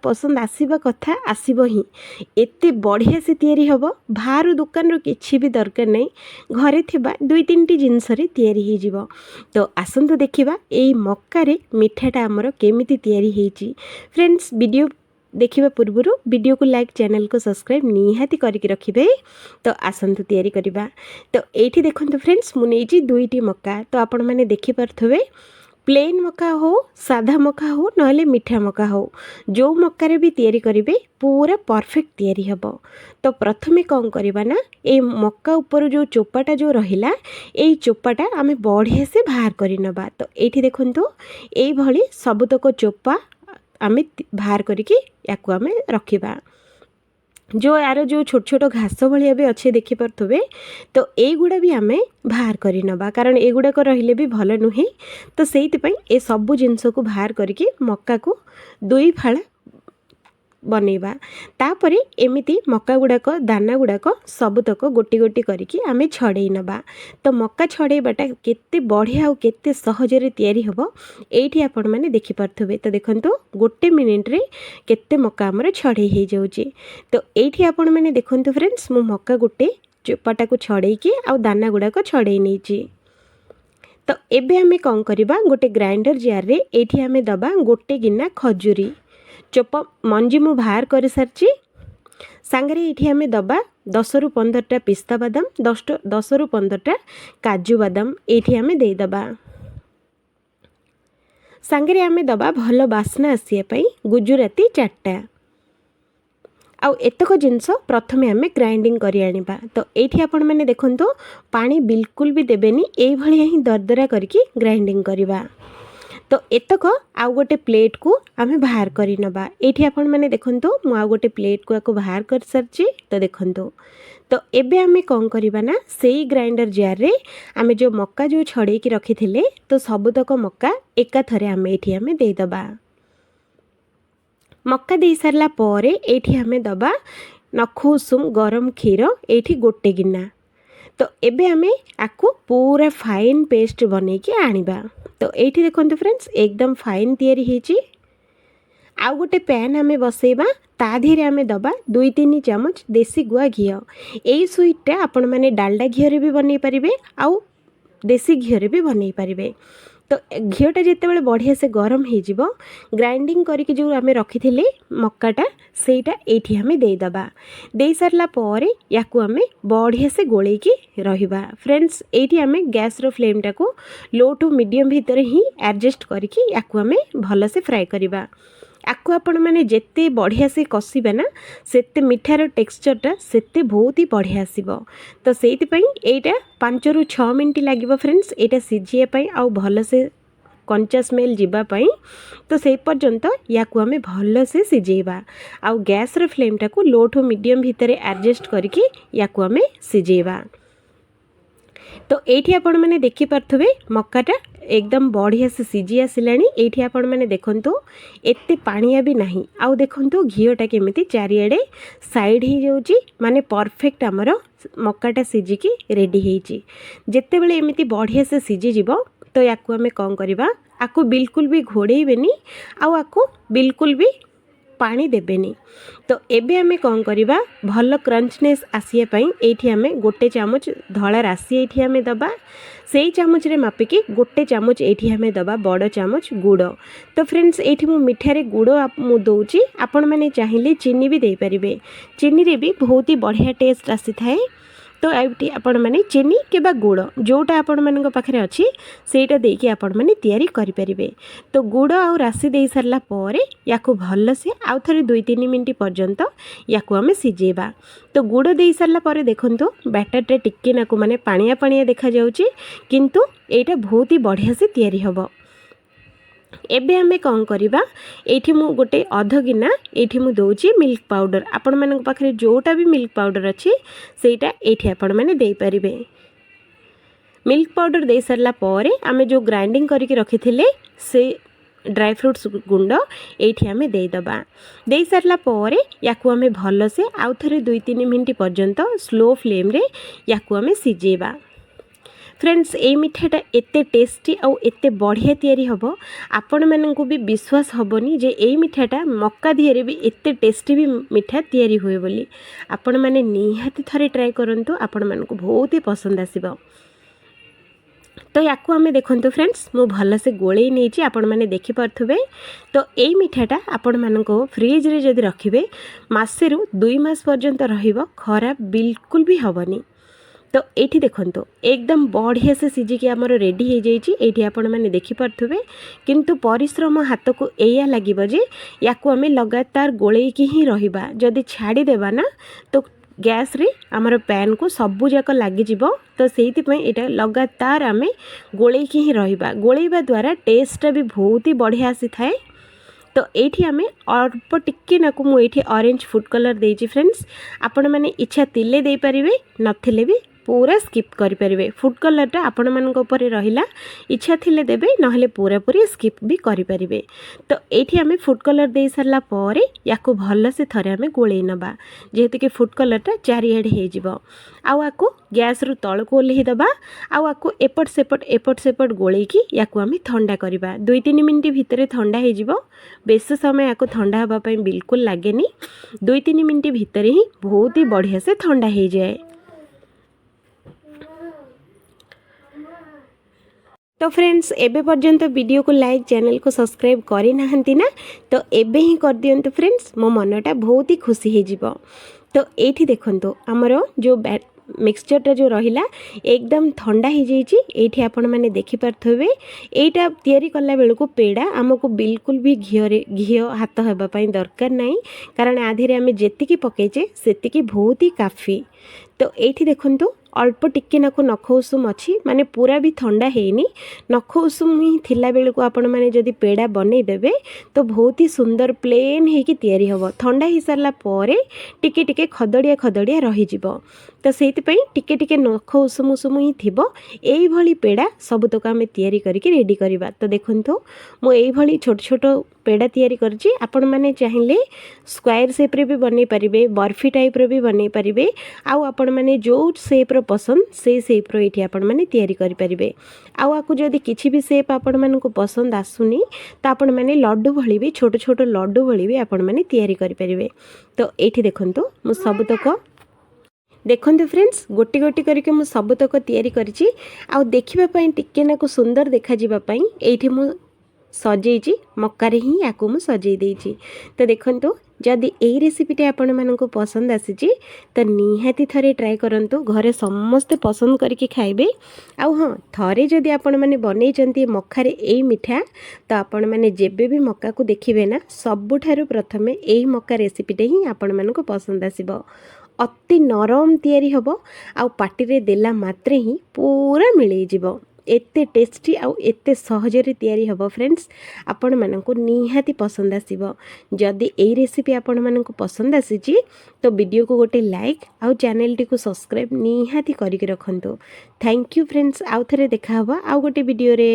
पसंद आसवा कथा आसब ही एते बढ़िया से तैयारी हबो। बाहर दुकान रो किछि भी दरकार नहीं, घरे थिबा दुई तीन टी जिनस रे तैयारी हे जिवो। तो आसंतु देखिबा एई मक्का रे मिठाटा हमर केमिति तैयारी हेची। फ्रेंड्स, वीडियो देखिबा पूर्वरु वीडियो को लाइक, चैनल को सब्सक्राइब निहाती करके रखिबे। तो आसंतु तैयारी करिबा। तो एठी देखंतु फ्रेंड्स, मु नेची दुईटी मक्का। तो आपण माने देखि परथबे प्लेन मक्का हो, साधा मक्का हो, नहले मीठा मक्का हो, जो मक्का भी तैयारी करेंगे पूरा परफेक्ट तैयारी हबो। तो प्रथमे कौन करवा ना, ये मक्का ऊपर जो चोपाटा जो रहिला, ये चोपाटा आमे बढ़िया से बाहर करि नबा। तो एठी देखंतु एई भली सबुतक चोपा आमे बाहर करिकि याकु आमे रखिबा। जो यार जो छोट छोट घास भाया भी अच्छे देखी पारे। तो युड़ा भी आम बाहर कर नबा, कारण एगुड़ाक रहिले भी भल नुहे। तो से सबू जिनस को बाहर करके मक्का को दुई फाड़ा बनैबा। तापर एमिति मक्का गुड़ाक दाना गुड़ाक सबुतक गोटी गोटी करके आम छड़े नबा। तो मक्का छड़ेबाटा केते बढ़िया और केते सहजरे तैयारी हबो एठी आपण माने देखि पारथबे। तो देखंतु गोटे मिनिट रे केते मक्का हमर छड़े हे जाउची। तो एठी आपण माने देखंतु फ्रेंड्स, मु मक्का गोटे चोपाटा को छड़े के आ दाना गुड़ाक छड़े नेची। तो एबे आमे कौन करबा, गोटे ग्राइंडर जार रे एठी आमे दबा गोटे गिना खजूरी। चोप मंजी मु बाहर कर सारी सांगरे ये आम दबा 10 रु 15टा पिस्ता बादाम, 10 रु 15टा काजू बादाम ये आम देदबा। सांगरे आम दबा भल बास्ना आसिया गुजुराती 4टा। आउ एतक जिनस प्रथमे आम ग्राइंडिंग करि आनिबा। तो एठी आपण माने देखंतो पानी बिल्कुल भी देबेनी, एई भलिया ही दरदरा करके ग्राइंडिंग करिबा। तो एतक आउ गोटे प्लेट को आमे बाहर करि नबा। एठी आपण माने देखंतो मु आउ गोटे प्लेट को आको बाहर कर सारची। तो देखंतो तो एबे आमे कौन करिबा ना, सेई ग्राइंडर जार रे आमे जो मक्का जो छड़े की रखी थिले, तो सबुतक मक्का एका थरे आमे एठी आमे दे दबा। मक्का दे सारला परे एठी आमे दबा नखुसुम गरम क्षीर एठी गोटे गिना। तो एबे आमे आको पूरा फाइन पेस्ट बनै के आनिबा। तो एठी देखंतु फ्रेंड्स, एकदम फाइन तैयारी हेची। आउ गोटे पैन आमे बसेबा, ता धीरे आमे दबा 2-3 चामच देसी गुआ घी। एई स्वीटटा आपण माने डालडा घी रे भी बनै परिबे, आउ देसी घी रे भी बनै परिबे। तो घीटा जितेबाला बढ़िया से गरम हो ग्राइंडिंग करके जो आम रखी थे मक्काटा सेटा एठी आमे देदबा। दे सारला परे याकू आमे बढ़िया से गोलेकी रहिबा। फ्रेंड्स, एठी आमे गैस रो फ्लेम टाको लो टू मीडियम भितर ही एडजस्ट करके याकू आमे भल से फ्राए करिबा। आकु आपण माने जेते बढ़िया से कसिबा ना, सेते मिठार टेक्सचरटा सेते बहुत ही बढ़िया आसीबो। तो सेति पई एटा 5 रु 6 मिनिट लागिबो फ्रेंड्स एटा सिझिया पई आउ भल से कंचा स्मेल जीवा पई। तो से पर्यंत याकू आमे भल से सिझेबा। आउ गैस रो फ्लेम टाको लो टू मीडियम भितर एडजस्ट करके याकू आमे सिझेबा। तो एठी आपण माने देखि पारथबे मक्काटा एकदम बढ़िया से सिझी आसिलानी। एठी आपण माने देखंतु एते पानिया भी नाही। आउ देखंतु घीओटा केमिति चारिआडे साइड ही जाउची, माने परफेक्ट हमर मक्काटा सिझिकी रेडी हेची। जेते बेले एमिति बढ़िया से सिझी जिवो, तो याकू आमे कौन करिबा, आकू बिल्कुल भी घोड़ेइबेनी, आउ आकू बिल्कुल भी पानी देबेनी। तो एबे आमे कौन करिबा, भल क्रंचनेस आसिया पई एठी आमे गोटे चामच धला राशि एठी आमे दबा। सेई चामच रे मापिकी गोटे चामच एठी आमे दबा बड़ चामच गुड़। तो फ्रेंड्स, एठी मु मिठारे गुड़ मु दउची, आपण माने चाहिए चीनी भी दे परिबे। चीनी रे भी बहुत ही बढ़िया टेस्ट आसी थाए। तो एठी आपण माने चीनी केबा गुड़ जोटा आपण मानक पाखरे अछि सेटा देकी आपण माने तैयारी करि परिबे। तो गुड़ आ राशि दे सारला परे याकू भल से आउ थरे 2-3 मिनिट पर्यंत याकू आमे सिझेबा। तो गुड़ दे सारला परे देखंतु बैटरटा टिक्के नाकू माने पानिया पानिया देखा जाउची, किंतु एटा बहुत ही बढ़िया से तैयारी हबो। एबे आमे कौन करिबा, एठी मु गोटे अध गिना एठी मु दउची मिल्क पाउडर। आपण मानक पाखरे जोटा भी मिल्क पाउडर अछि सेटा एठी आपण माने दे परिबे। मिल्क पाउडर दे सारला परे आमे जो ग्राइंडिंग करके रखी थिले से ड्राई फ्रूट्स गुंड एठी आमे दे दबा। दे सारला परे याकू आमे भल से आउ थरे 2-3 मिनिट पर्यंत स्लो फ्लेम रे याकू आमे सिझेबा। फ्रेंड्स ए मिठाटा एते टेस्टी आउ एते बढ़िया तैयारी हबो आपण माननकु भी विश्वास हबोनी जे ए मिठाटा मक्का दिहरे भी एते टेस्टी भी मिठा तैयारी हुए बोली आपण माने निहाती थरे ट्राई करंतु आपण मानकु बहुत ही पसंद आसीबो। तो याकू आमे देखंतु फ्रेंड्स मु भल से गोळेई नेची आपण माने देखि पारथुबे। तो ए मिठाटा आपण मानको फ्रिज रे जदि रखिबे मासे रु 2 मास पर्यंत रहिबो खराब बिल्कुल भी हबनी। तो ये देखो एकदम बढ़िया से सिझिकी आमर रेडी हो जाइए ये आपण मैंने देखिपे किंतु परिश्रम हाथ को या लगे जे या आम लगातार गोलैकी ही रहा जदि छाड़देवा ना तो गैस रे आमर पैन को सबू जाक लगिज तो से यहाँ लगातार आम गोलैकी ही रहा गोलैवा द्वारा टेस्ट भी बहुत ही बढ़िया आसी थाए। तो ये आम अल्प टिके नाकु मुझे ऑरेंज फूड कलर देजी फ्रेंड्स आपण मैंने इच्छा तिले दे पारिबे नथिले भी पूरा स्किप करें फूड कलरटा आपण मान रहा इच्छा थिले देबे नहले पूरा पूरी स्किप भी करें। तो ये आम फूड कलर दे सारा पर या भल से थरे आम गोले नबा जेहेतु कि फूड कलरटा चारिआडे हो गैस रु तल को ओल्हे दबा आउ एपट सेपट गोलैकी या आम ठंडा करवा 2-3 मिनट भितर ठंडा हो बेस समय या ठंडा हाँपाई बिल्कुल लगे 2-3 मिनट भितर ही बहुत ही बढ़िया से ठंडा हो जाए। तो फ्रेंड्स एबे पर्यंत वीडियो को लाइक चैनल को सब्सक्राइब करी नाहंती ना तो एबे ही कर दियंतु फ्रेंड्स मो मनटा बहुत ही खुशी हो जिवो। तो एठी देखंतु हमर जो मिक्सचरटा जो रहिला एकदम ठंडा हो जाइए ये आपण मैंने देखिपे यहीटा तैयारी कला बेलू पेड़ा आमको बिल्कुल भी घी हाथ होगापाई दरकार नहीं कारण आधे आम जी पकईचे से बहुत ही काफ़ी। तो ये देखंतु अल्प टिके नाकु नख उषुम अच्छी माने पूरा भी ठंडा हैनी नख उषुम ही थिला बेलू आपण मैंने जदि पेड़ा बनई देबे तो बहुत ही सुंदर प्लेन होगी तैयारी हबो ठंडा हो सारा पर टिके टिके खदड़िया रही जिवो। तो सेइतिपई टिके टिके नख उषुम उषुम ही थिबो एई भली पेड़ा सबतक आम तैयारी करके रेडी करवा। तो देखंतु मु एई भली छोट छोट पेड़ा तैयारी करछि आपण माने चाहिले स्क्वायर शेप रे भी बनै परिबे बर्फी टाइप रो भी बनै परिबे आउ आपण माने जो शेप रो पसंद से शेप रो एठी आपण माने तैयारी करि परिबे आउ आकु जदि किछि भी शेप आपण मानकु पसंद आसुनी तो आपण माने लड्डू भली भी छोट छोट लड्डू भली भी आपण माने तैयारी करि परिबे। तो एठी देखंतु मु सबतक देखंतु फ्रेंड्स गोटी गोटी करके मु सबतक तैयारी करछि आउ देखिबा पई टिके नाकु सुंदर देखा जिबा पई एठी मु सजेइछि मक्का रे ही याकु मु सजेई देइछि। तो देखंतु जदि एई रेसिपीटी आपण मानकु पसंद आसीछि तो निहाती थरे ट्राई करंतु घरे समस्ते पसंद करके खाइबे आउ हाँ थरे जदि आपण माने बनेइचंती मक्का रे एई मिठा तो आपण माने जेबे भी मक्का को देखिबे ना सबुठारु प्रथमे एई मक्का रेसिपीटी ही आपण मानकु पसंद आसीबो अति नरम तैयारी हबो आउ पाटी रे देला मात्रे ही पूरा मिलई जिवो एते टेस्टी आउ एते सहजरे तैयारी हबो फ्रेंड्स आपण मानकु निहाती पसंद आसीबो। जदि एई रेसिपी आपण मानकु पसंद आसीची तो वीडियो को गोटे लाइक आउ चैनल टी को सब्सक्राइब निहाती करिक रखंतु। थैंक यू फ्रेंड्स आउ थरे देखा हबो आउ गोटे वीडियो रे।